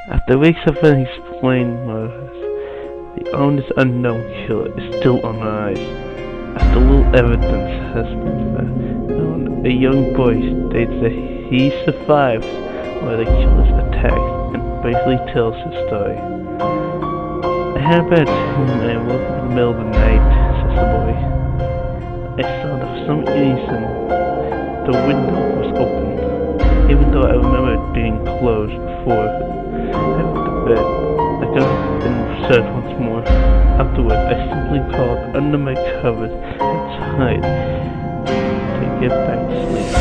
After weeks of unexplained murders, the ominous unknown killer is still on the rise. After little evidence has been found, a young boy states that he survived while the killer's attack and basically tells his story. I had a bad dream and I woke up in the middle of the night, says the boy. I saw that for some reason the window was open, even though I remember it being closed before I went to bed. I got up and searched once more. Afterwards, I simply crawled under my covers and tried to get back to sleep.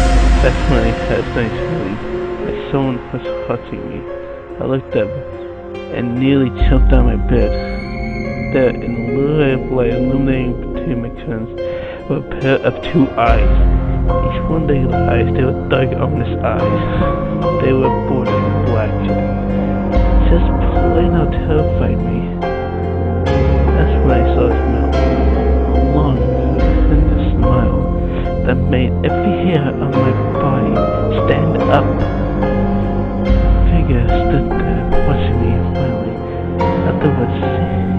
That's when I had a nice feeling like someone was touching me. I looked up and nearly jumped out of my bed. There, in a little ray of light illuminating between my curtains, were a pair of two eyes. Each one they eyes, they were dark, ominous eyes. They were bordered in black. Just plain out terrified me. That's when I saw a smile. A long, sinister smile that made every hair on my body stand up. A figure stood there watching me finally. After what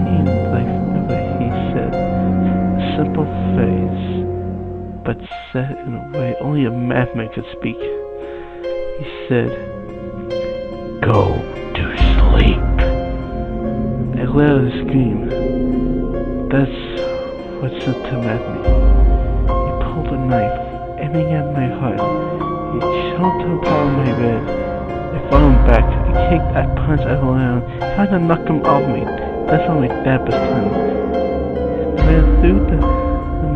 seemed like forever, he said a simple phrase, but said in a way only a madman could speak. He said, "Go to sleep." I let out a scream. That's what sent him at me. He pulled a knife, aiming at my heart. He jumped on top of my bed. I fought him back. I kicked, I punched, I ran around, trying to knock him off me. That's when my dad was done. The man threw the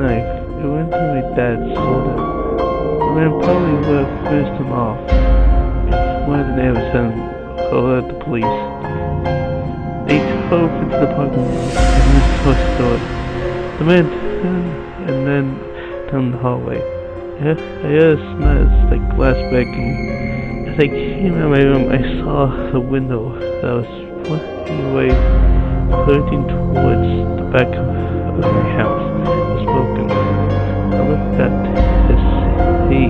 knife. It went to my dad's shoulder. The man probably would have finished him off if one of the neighbors hadn't alerted the police. They drove into the parking lot and went to the store. The man turned and then down the hallway. I heard smells like glass breaking. As I came out of my room, I saw the window that was pointing away, pointing towards the back of my house. It was broken. I looked at his sea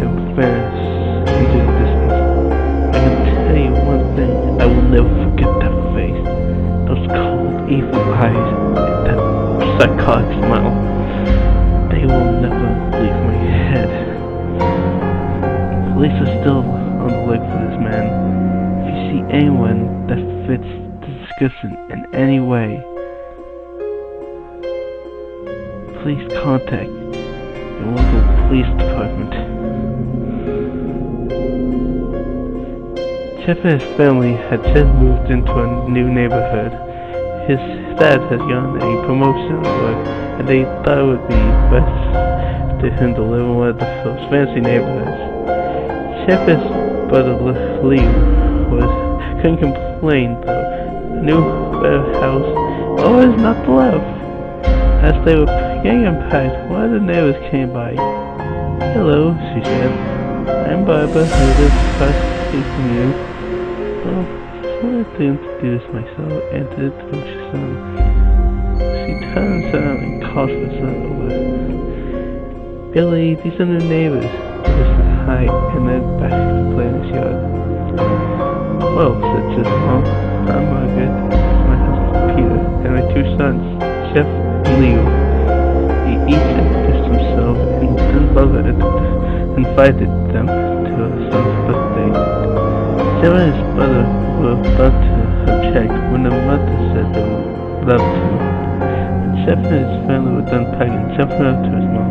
and vanished into the distance. I can tell you one thing, I will never forget that face. Those cold, evil eyes, and that psychotic smile. They will never leave my head. Police are still on the look for this man. If you see anyone that fits the description in any way, please contact your local police department. Jeff and his family had just moved into a new neighborhood. His dad had gotten a promotion at work, and they thought it would be best to him to live in one of those fancy neighborhoods. Jeff and his brother Lee couldn't complain though. The new better house was not to love. As they were getting unpacked, one of the neighbors came by. "Hello," she said. "I'm Barbara. I live across the street from you." Well, I wanted to introduce myself and to introduce your son. She turns around and calls for her son over. "Billy, these are the neighbors." Billy said hi and then back to play in his yard. "Well," said his mom, "I'm Margaret. My husband Peter and my two sons, Jeff and Leo." He each introduced himself and then Barbara invited them to her son's birthday. Jeff and his brother were about to object when the mother said they would love to. Jeff and his family were done packing, jumping up to his mom.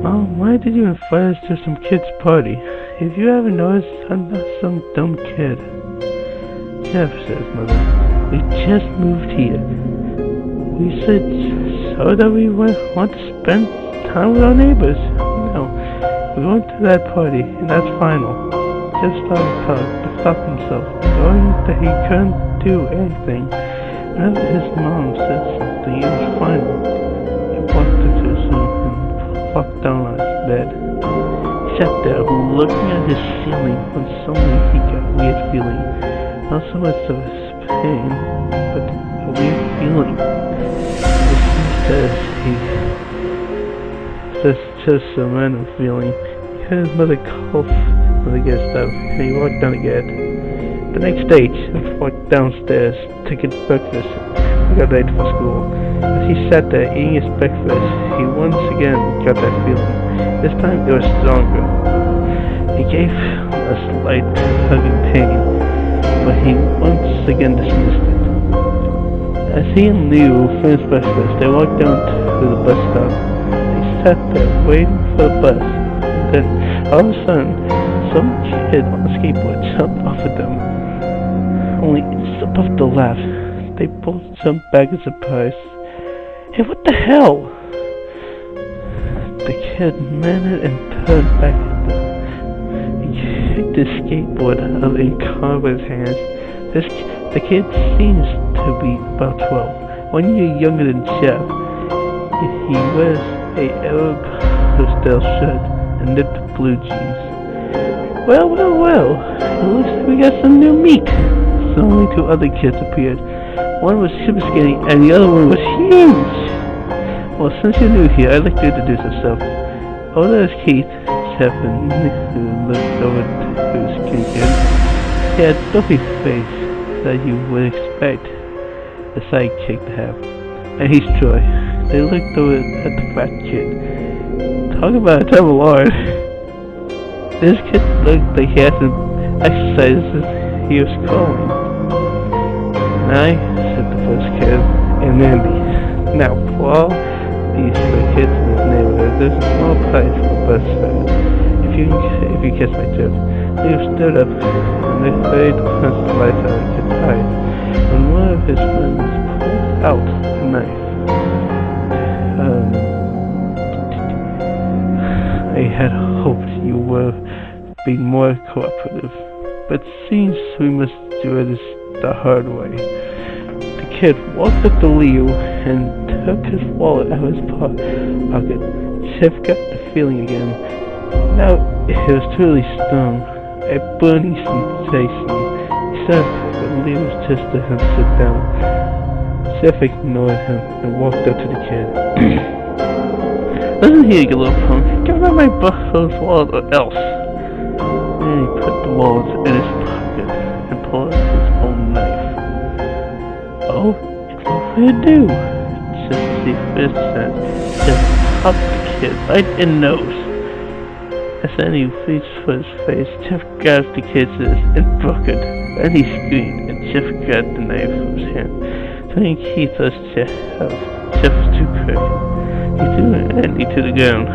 "Mom, why did you invite us to some kid's party? If you ever noticed, I'm not some dumb kid." "Jeff," said his mother, "we just moved here. We said so that we want to spend time with our neighbors. No, we went to that party, and that's final." Jeff started to talk, but stopped himself, knowing that he couldn't do anything. Whenever his mom said something, it was final. He walked into his room and flopped down on his bed. He sat there, looking at his ceiling, when suddenly he got a weird feeling. Not so much of his pain, but a weird feeling. That's just a random feeling. He heard his mother cough when he gets up, and he walked down again. The next day, Jeff walked downstairs to get breakfast. He got late for school. As he sat there eating his breakfast, he once again got that feeling. This time it was stronger. It gave a slight tugging pain, but he once again dismissed it. As he and Leo finished breakfast, they walked down to the bus stop. They sat there waiting for the bus. And then, all of a sudden, some kid on a skateboard jumped off of them. Only instead of the laugh, they both jumped back in surprise. Hey, what the hell? The kid landed and turned back at them. He kicked his skateboard out of the car with his hands. The kid seems to be about 12, 1 year younger than Jeff. He wears a Arab style shirt and knit blue jeans. Well, it looks like we got some new meat. Suddenly 2 other kids appeared. One was super skinny and the other one was huge. Well, since you're new here, I'd like to introduce yourself. Oh, there's Keith, Jeff, and Nick, who looked over to his skinny kid. He had a dopey face that you would expect a sidekick to have. And he's Troy. They looked over at the fat kid. Talk about a terrible lord. This kid looked like he had some exercises he was calling. And I, said the first kid, and Andy. Now, for all these kids in this neighborhood, there's a small price for bus fare. If you catch my drift. Leo stood up, and they hurried to punch the life out of the kid's eyes, when one of his friends pulled out a knife. I had hoped you were being more cooperative, but seems we must do this the hard way. The kid walked up to Leo and took his wallet out of his pocket. Jeff got the feeling again. Now it was truly strong, a burning sensation. He said, but Leo just let him sit down. Jeff ignored him and walked up to the kid. Listen here, you little punk. Give me my buffalo's wallet or else. Then he put the wallet in his pocket and pulled out his own knife. Oh, it's what we do. Just as he finished that, Jeff popped the kid right in the nose. As then he reached for his face, Jeff grabbed the kid's wrist and broke it. Then he screamed, and Jeff grabbed the knife from his hand. Turning Keith was Jeff was too quick. He threw Andy to the ground.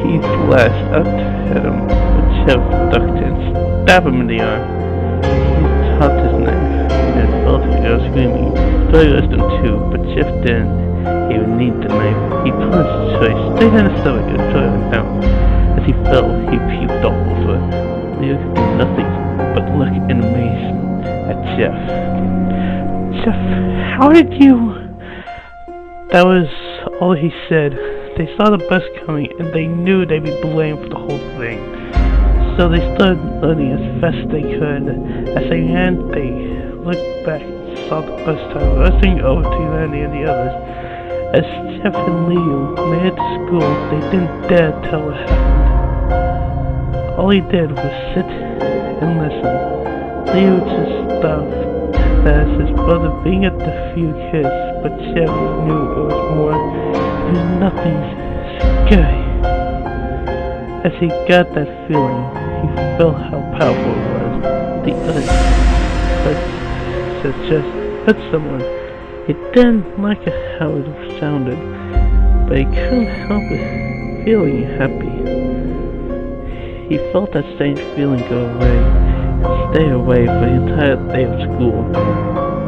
He flashed up at him, but Jeff ducked and stabbed him in the arm. He dropped his knife and fell to the ground screaming. Troy rushed him too, but Jeff didn't even need the knife. He punched Troy straight in the stomach and Troy went down. As he fell, he puked all over. Leo could do nothing but look in amazement at Jeff. Jeff, how did you... That was all he said. They saw the bus coming and they knew they'd be blamed for the whole thing. So they started running as fast as they could. As they ran, they looked back and saw the bus driver rushing over to Andy and the others. As Jeff and Leo made it to school, they didn't dare tell what happened. All he did was sit and listen. Leo just thought that as his brother being at the few kids, but Jeff knew it was more. It was nothing scary. As he got that feeling, he felt how powerful it was. The others said just hurt someone. He didn't like how it sounded, but he couldn't help it feeling happy. He felt that strange feeling go away and stay away for the entire day of school.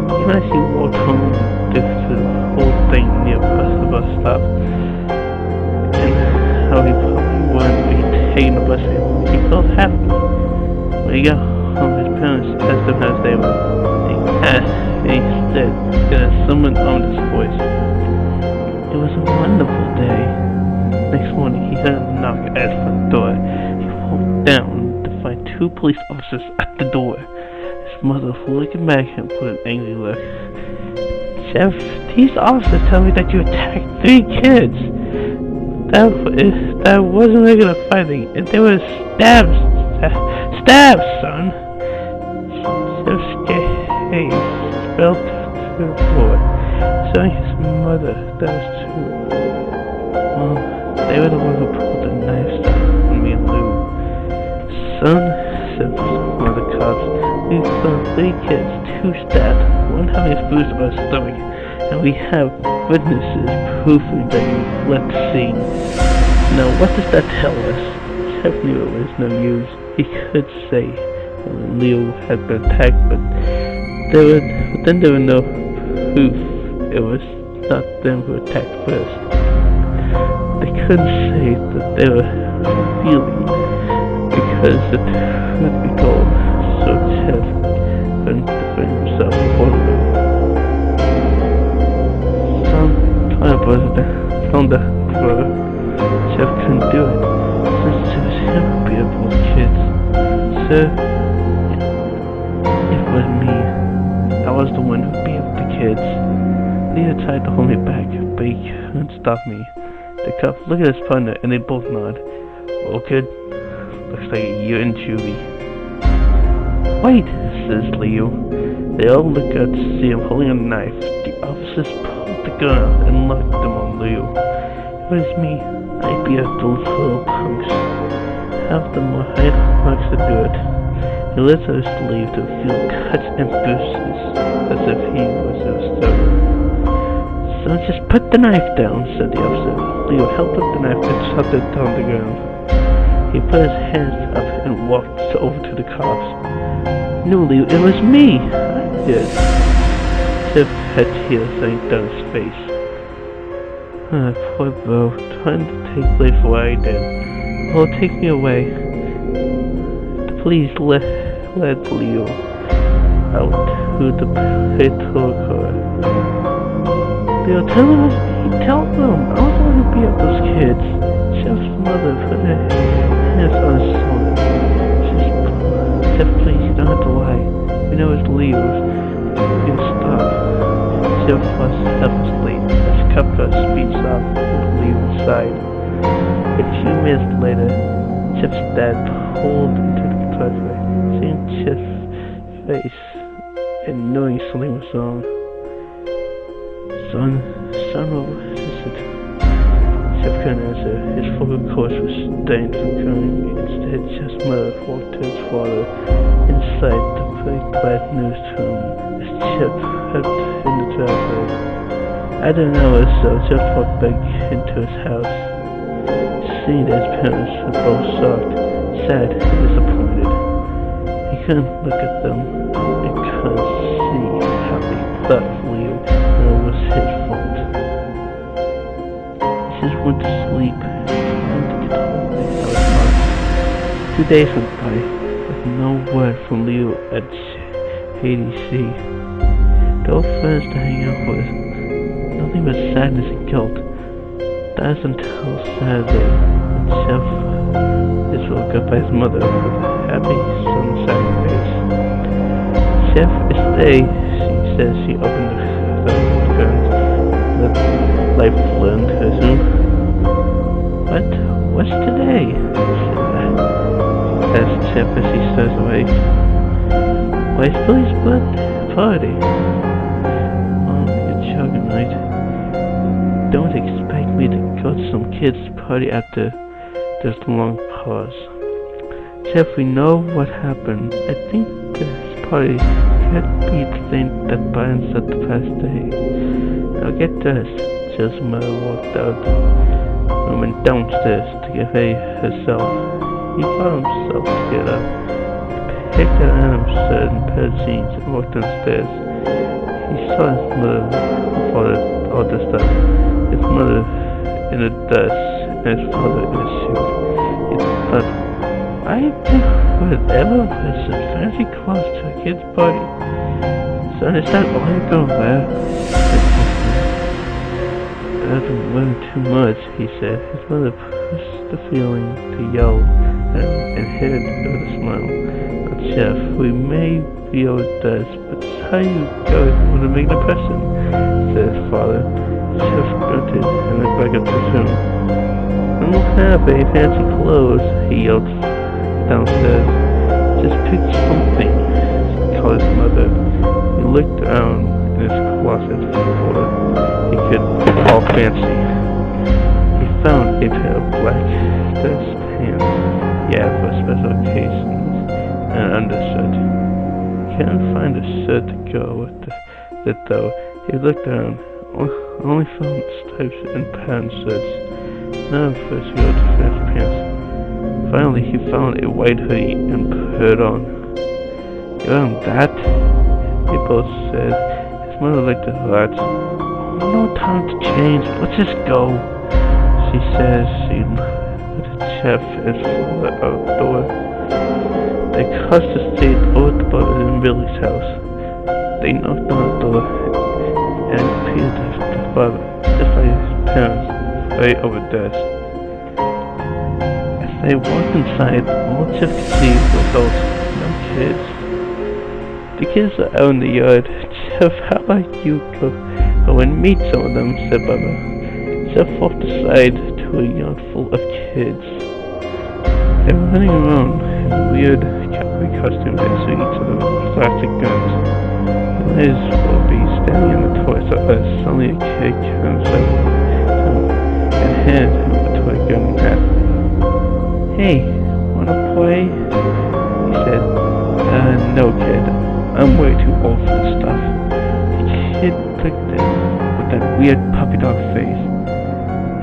Even as he walked home through the whole thing near the bus stop, and how he probably wouldn't be taking the bus anymore, he felt happy. When he got home, his parents asked him how they were. He said that someone owned his voice. It was a wonderful day. Next morning, he heard a knock at his front door. He walked down to find 2 police officers at the door. His mother was looking back at him with an angry look. Jeff, these officers tell me that you attacked 3 kids. That wasn't regular fighting, and there were stabs, son. fell to the floor, showing his mother that was true. Well, they were the ones who pulled the knives out on me and Lou. Son, said one of the cops, we found 3 kids, 2 stabbed, one having a bruise on his stomach, and we have witnesses proving that you left the scene. Now what does that tell us? Jeff knew it was no use. He could say Leo had been attacked, but then there were no proof it was not them who attacked first. They couldn't say that they were feeling because the truth would be told, so Jeff couldn't defend himself before Lou. Found the brother. Jeff couldn't do it, since it was him who beat up those kids. Sir, it was me. I was the one who beat up the kids. Leo tried to hold me back, but he couldn't stop me. The cop looked at his partner, and they both nod. Well, kid, looks like you're in juvie. Wait, says Leo. They all look out to see him holding a knife. The officers pulled the gun out and locked them on Leo. It was me. I beat up those little punks. Half of them were hiding to do it. He let us leave to feel cuts and bruises, as if he was a soldier. So just put the knife down, said the officer. Leo held up the knife and shot it down the ground. He put his hands up and walked over to the cops. No, Leo, it was me! I did. Jeff had tears running down his face. Poor bro, trying to take blame for what I did. Oh, take me away. Please let Leo out to the patrol car. Leo, tell him it was me. Tell them. I was the one who beat up those kids. Jeff's mother put her hands on his shoulder. Jeff, please, you don't have to lie. We know it's Leo's. You can stop. Jeff was half asleep. His cup got speeds off with Leo inside. A few minutes later, Jeff's dad pulled into the driveway, seeing Jeff's face and knowing something was wrong. Son, what is it? Jeff couldn't answer. His vocal cords were stained from crying. Instead, Jeff's mother walked to his father inside the plate-clad newsroom as Jeff headed in the driveway. After an hour or so, Jeff walked back into his house. Seeing that his parents were both shocked, sad, and disappointed. He couldn't look at them and couldn't see how they thought of Leo and it was his fault. He just went to sleep and to get home and tell his mom. 2 days went by with no word from Leo at ADC. The old friends to hang out with, nothing but sadness and guilt. That is until Saturday, when Jeff is woke up by his mother with a happy, sunshiny face. Jeff is today, she says. She opened the curtains, let light flow into her room. What's today? Asked Jeff as he stirs awake. Why, it's Billy's birthday party. Mom, you're joking, right? Don't expect me to go to some kid's party after this long pause. Jeff, we know what happened. I think this party can't be the thing that Brian said the past day. Now get dressed. Jeff's mother walked out and went downstairs to get ready herself. He found himself to get up. He picked an Adam's shirt and pair of jeans and walked downstairs. He saw his mother before all this stuff. His mother in a dress and his father in a suit. He thought, I would ever wear such fancy clothes to a kid's party. Son, is that all you're gonna wear? That doesn't wear too much, he said. His mother pushed the feeling to yell and hid it with a smile. But Jeff, we may be overdressed, but how you guys want to make an impression? Said his father. Jeff grunted and went back up to his room. I don't have any fancy clothes, he yelled downstairs. Just pick something, called his mother. He looked around in his closet for he could all fancy. He found a pair of black dress pants, yeah, for special occasions, and an undershirt. He couldn't find a shirt to go with it though. He looked around, only found stripes and pattern shirts, none of his real dress pants. Finally, he found a white hoodie and put it on. You want that? They both said. His mother looked at her. Oh, no time to change. Let's just go. She says she let the chef and followed out the door. They crossed the street over the boat in Billy's house. They knocked on the door and appeared as the father, just like his parents, right over the desk. As they walked inside, all Jeff could see was those no kids. The kids are out in the yard. Jeff, how about you go and meet some of them, said Bubba. Jeff walked aside to a yard full of kids. They were running around in weird cowboy costumes and shooting each other with plastic guns. Liz will be standing in the Toys R Us. Suddenly a kid comes up and hands him a toy gun and asked, "Hey, wanna play?" He said, "No, kid. I'm way too old for this stuff." The kid looked at him with that weird puppy dog face.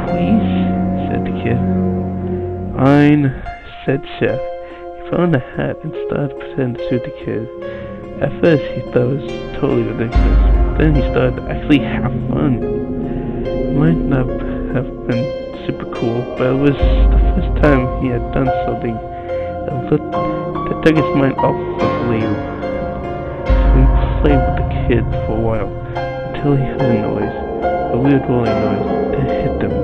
"Please," said the kid. "Fine," said Chef. He found a hat and started pretending to shoot the kid. At first he thought it was totally ridiculous, but then he started to actually have fun. It might not have been super cool, but it was the first time he had done something that took his mind off of Leo. So he played with the kid for a while, until he heard a noise, a weird rolling noise, and it hit them.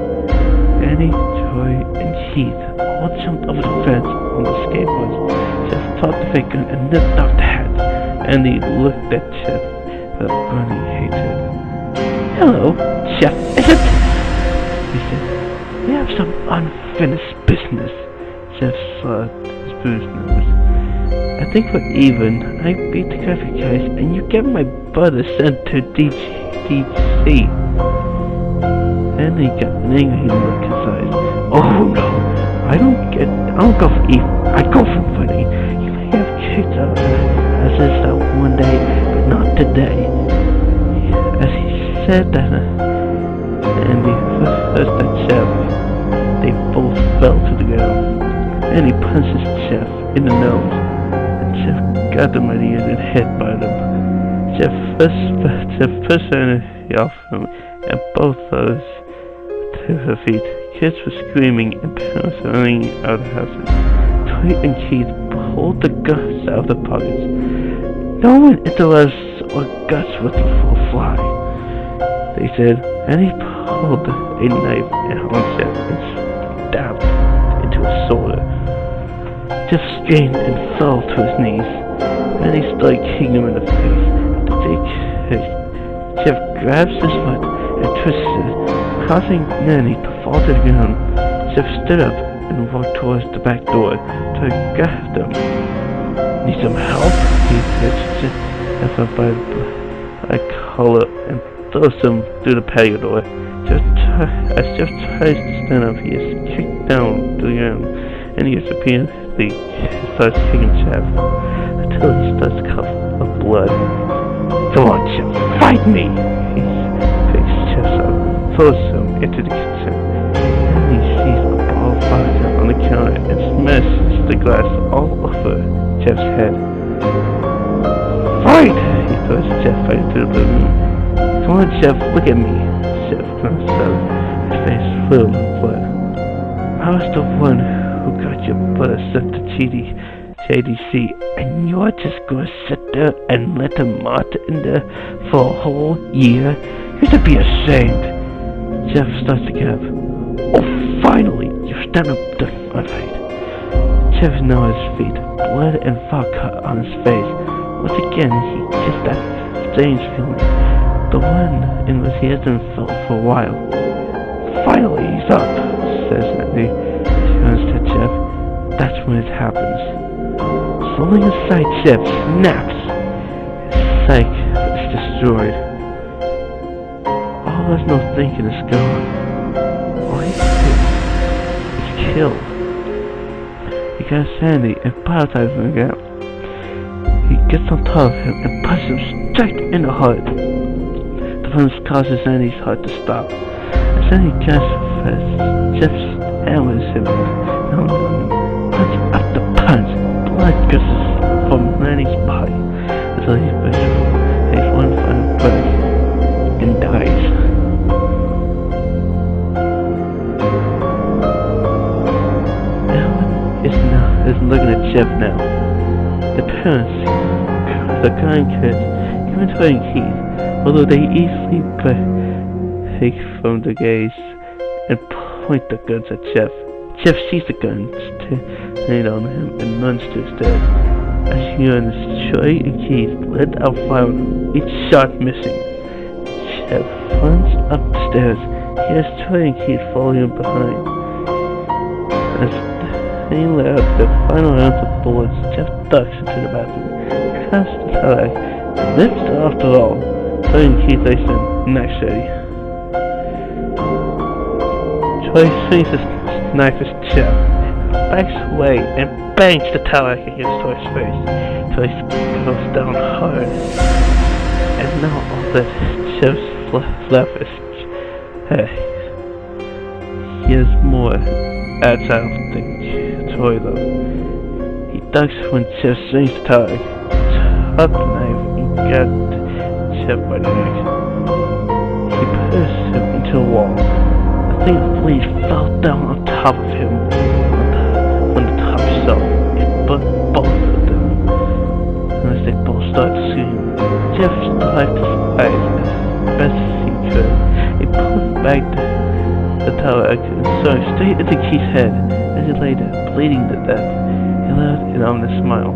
Annie, Joy, and Keith all jumped over the fence on the skateboards. Jeff tossed the fake gun and nipped off the hat. Andy looked at Jeff with burning hatred. "Hello, Jeff, is it?" he said. "We have some unfinished business." Jeff saw his bruised nose. "I think we're even. I beat the graphic guys, and you get my brother sent to DDC. Then he got an angry look in his eyes. "Oh no, I don't go for evil. I go for funny. You may have kicked out as is that one day, but not today." As he said that, and he first at Jeff, they both fell to the ground. And he punches Jeff in the nose, and Jeff got them by the ears and headbutted him. Jeff pushed her off him, and both those to her feet. Kids were screaming, and parents were running out of the houses. Toy and Keith pulled the guns out of their pockets. "No one interested or guts looking for a fly," they said, and he pulled a knife on Jeff and stabbed into his shoulder. Jeff strained and fell to his knees, and he started kicking him in the face. Jeff grabs his foot and twisted it, causing Nanny to fall to the ground. Jeff stood up and walked towards the back door to grab them. "Need some help?" he pitched Jeff up by the collar and throws him through the patio door. As Jeff tries to stand up, he is kicked down to the ground, and he is repeatedly starts kicking Jeff until he starts to cough of blood. "Come on, Jeff, fight me!" He picks Jeff up, throws him into the kitchen, and he sees a ball of vodka on the counter and smashes the glass all over Jeff's head. "Fight!" he throws Jeff right into the living room. "Come on, Jeff, look at me." Jeff glanced out, his face filled with blood. "I was the one who got your brother sent to JDC, and you're just gonna sit there and let him rot in there for a whole year? You should be ashamed." Jeff starts to get up. "Oh, finally, you stand up to fight." Jeff is now on his feet, blood and vodka on his face. Once again, he gets that strange feeling, the one in which he hasn't felt for a while. "Finally, he's up," says Nanny. She turns to Jeff. That's when it happens. Something inside Jeff snaps. His destroyed. All there's no thinking is gone. All he is killed. He got Sandy and paralyzes him again. He gets on top of him and punches him straight in the heart. The punch causes Sandy's heart to stop. As Sandy gasps fast, Jeff hammers him. Punch after punch. Blood gushes from Sandy's body until he takes one final breath and dies. Is looking at Jeff now. The parents, the kind kids, even Troy and Keith, although they easily break from the gaze and point the guns at Jeff. Jeff sees the guns turn on him and runs to his dad. As he runs, Troy and Keith let out fire on him, each shot missing. Jeff runs up the stairs. He has Troy and Keith following him behind. As he let out the final rounds of bullets, Jeff ducks into the bathroom, grabs the towel, lifts it off the wall. Troy and Keith lace him, knife ready. Troy swings his knife at Jeff, backs away, and bangs the towel against Troy's face. Troy goes down hard, and now all that Jeff's left is he has more agile than Troy though. He ducks when Jeff swings the towel, tucks the knife, and grabs Jeff by the neck. He pushes him into a wall. A thing of fleas fell down on top of him on the top shelf. It put both of them. And as they both started to scream, Jeff wiped his eyes as best as he could. He pulled back the towel and saw straight into Keith's head. As he lay there, bleeding to death, he let an ominous smile.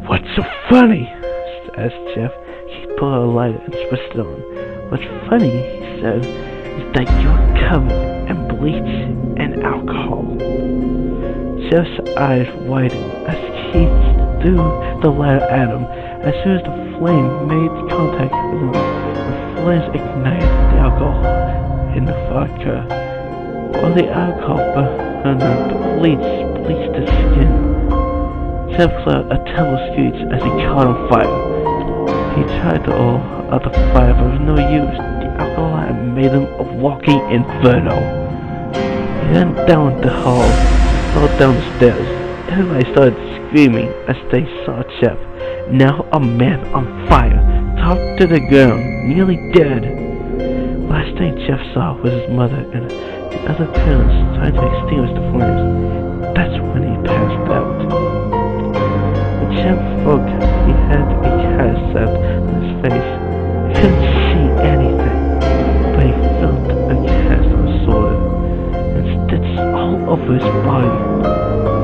"What's so funny?" asked Jeff. He pulled out a lighter and switched it on. "What's funny," he said, "is that you're covered in bleach and alcohol." Jeff's eyes widened as Keith threw the lighter at him. As soon as the flame made contact with him, the flames ignited the alcohol in the vodka. While the alcohol burned him, the bleach bleached his skin. Jeff let out a terrible screech as he caught on fire. He tried to hold out the fire, but with no use. The alcohol had made him a walking inferno. He ran down the hall and fell down the stairs. Everybody started screaming as they saw Jeff, now a man on fire, topped to the ground, nearly dead. Last thing Jeff saw was his mother and the other parents trying to extinguish the flames. That's when he passed out. When Jeff woke, he had a cast on his face. He couldn't see anything, but he felt a cast on his shoulder and stitches all over his body.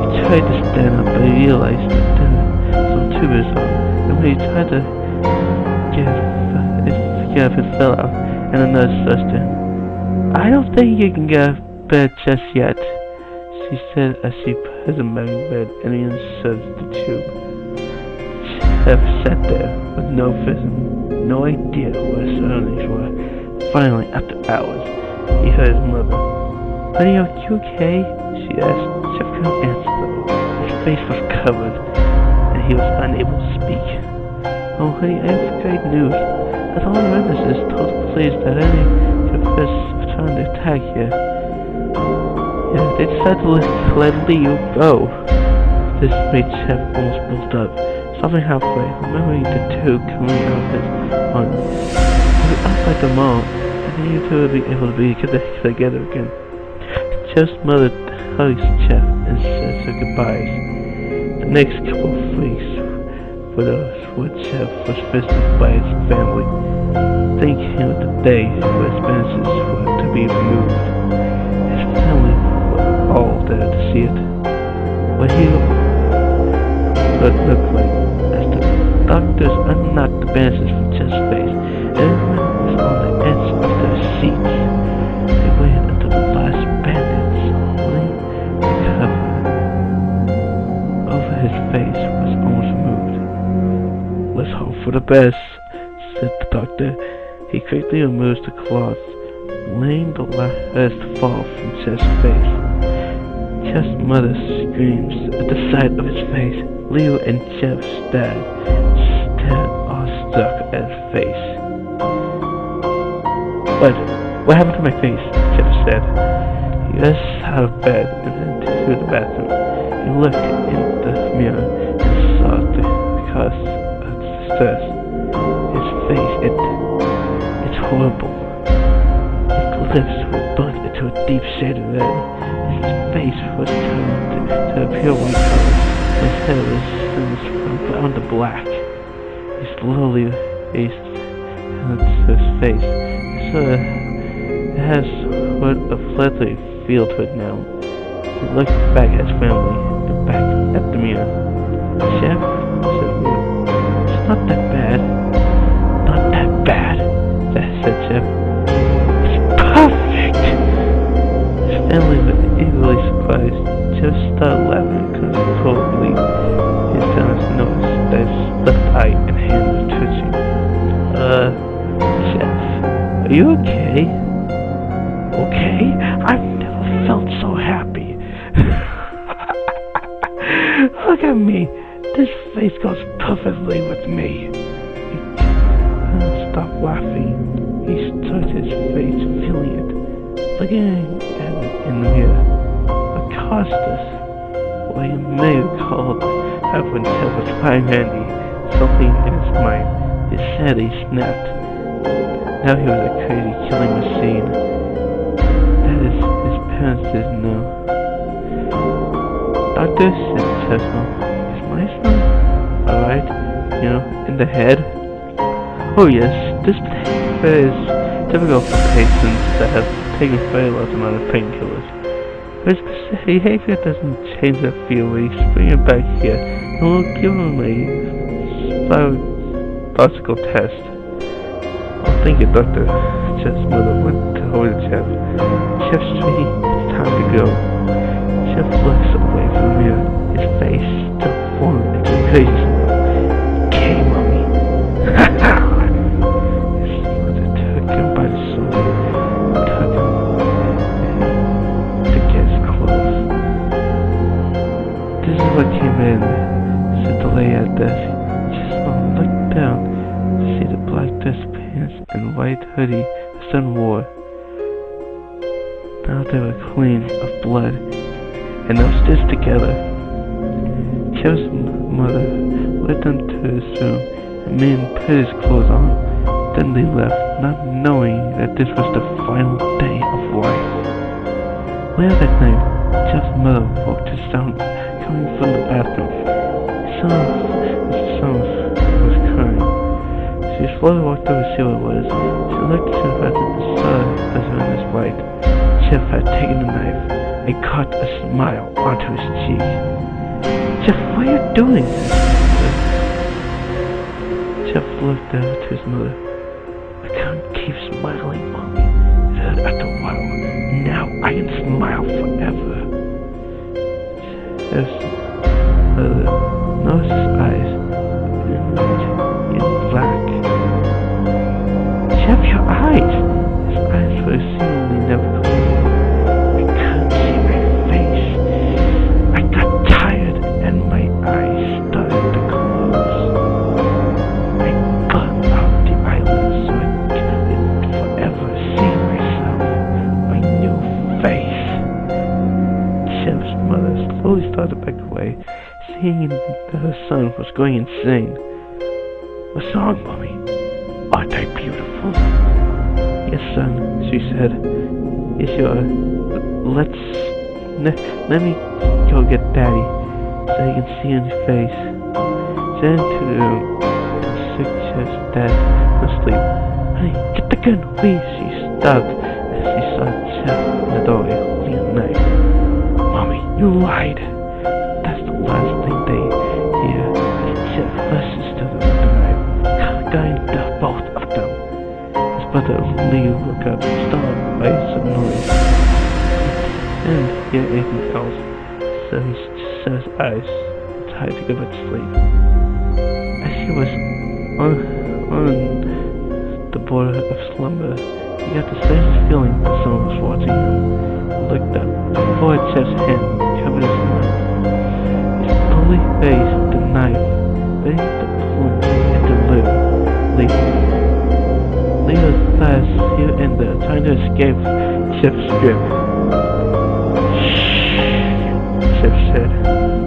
He tried to stand up, but he realized that there were some tubers on, and when he tried to get up, it fell out, and the nurse said to him, "I don't think you can get out of bed just yet," she said as she put him back in bed and he inserted the tube. Jeff sat there with no vision, no idea what his surroundings were. Finally, after hours, he heard his mother. "Honey, are you okay?" she asked. Jeff couldn't answer though. His face was covered and he was unable to speak. "Oh honey, I have great news. As all the witnesses told the police that any confessed trying to attack you. Yeah, they decided to let Leo go." This made Jeff almost built up. Stopping halfway, remembering the two coming out of his arm. He was up like the mom, and then you two would be able to be together again. Jeff's mother hugs Jeff and says her goodbyes. The next couple of weeks were those where Jeff was visited by his family, thinking of the day where his benefits were to be removed. His family were all there to see it. What he looked like as the doctors unknocked the bandages from Jeff's face. Everyone was on the edge of their seats. They waited until the last bandage holding the cover over his face was almost removed. "Let's hope for the best," said the doctor. He quickly removes the cloth, laying the last fall from Chef's face. Chef's mother screams at the sight of his face. Leo and Jeff stand awestruck at his face. What happened to my face? Jeff said. He got out of bed and went to the bathroom. He looked in the mirror and saw the cause of distress. His face, it's horrible. His lips were burnt into a deep shade of red. His face was turned to a pure white color. His hair was singed from brown to black. He slowly raised his face. It has what a flattery feel to it now. He looked back at his family and back at the mirror. Chef, said Leo, it's not that bad. Not that bad, said Chef. It's perfect! His family was eagerly surprised. Chef started laughing because of total relief. His parents noticed that his left eye and hand were twitching. Chef, are you okay? Okay? I've never felt so happy. Look at me. This face goes perfectly with me. He couldn't stop laughing. He touched his face, feeling it, looking at it in the mirror. What caused this? Well, you may recall that when Ted was flying Randy, something in his mind. His head, he snapped. Now he was a crazy killing machine. That is, his parents didn't know. Doctor, said Chestnut, is my son alright? You know, in the head? Oh yes, this is typical for patients that have taken a very large amount of painkillers. His behavior doesn't change a few weeks. Bring him back here, and we'll give him a biological test. Oh, thank you, Doctor. Chef's mother went over to Chef. Chef Street, it's time to go. Chef looks away from the mirror. His face still formed into a crazy smile. Okay, Mommy. Ha ha! His mother took him by the shoulder and took him to get his clothes. This is what came in, said the lady at the desk. Chef looked down to see the black dress pants and white hoodie the son wore. Now they were clean of blood, and they were stitched together. Chef's mother led them to his room and made him put his clothes on. Then they left, not knowing that this was the final day of life. Later that night, Chef's mother woke to sound coming from the bathroom. His son was crying. She slowly walked over to see what it was. She looked to the fact that the sun was on his right. Chef had taken a knife and cut a smile onto his cheek. Chef, what are you doing? Chef looked over to his mother. I can't keep smiling, Mommy. It hurt after a while. Now I can smile forever. Chef's mother noticed his eyes in black. Chef, your eyes! His eyes were seemingly never closed. I couldn't see my face. I got tired and my eyes started to close. I burned out the eyelids so I could forever see myself, my new face. Chef's mother slowly started back away, seeing that her son was going insane. What's wrong, Mommy? Aren't they beautiful? Yes, son, she said. Yes, you are. Let me go get Daddy, so he can see his face. She went to the room and shook Chef's dad asleep. Honey, get the gun, please, she stopped as she saw Chef in the doorway holding a knife. Mommy, you lied. That's the last thing they hear as Chef rushes to them with the knife, cutting both of them. His brother Leo woke up, startled by some noise. And hear anything else, so he shut his eyes and tried to go back to sleep. As he was on border of slumber. He got the slightest feeling that someone was watching him. He looked up. Before Chef's hand covered his mouth. His ugly face, the knife, ready to plunge into Leo. Leo was fast here and there, trying to escape Chef's grip. Shh, Chef said.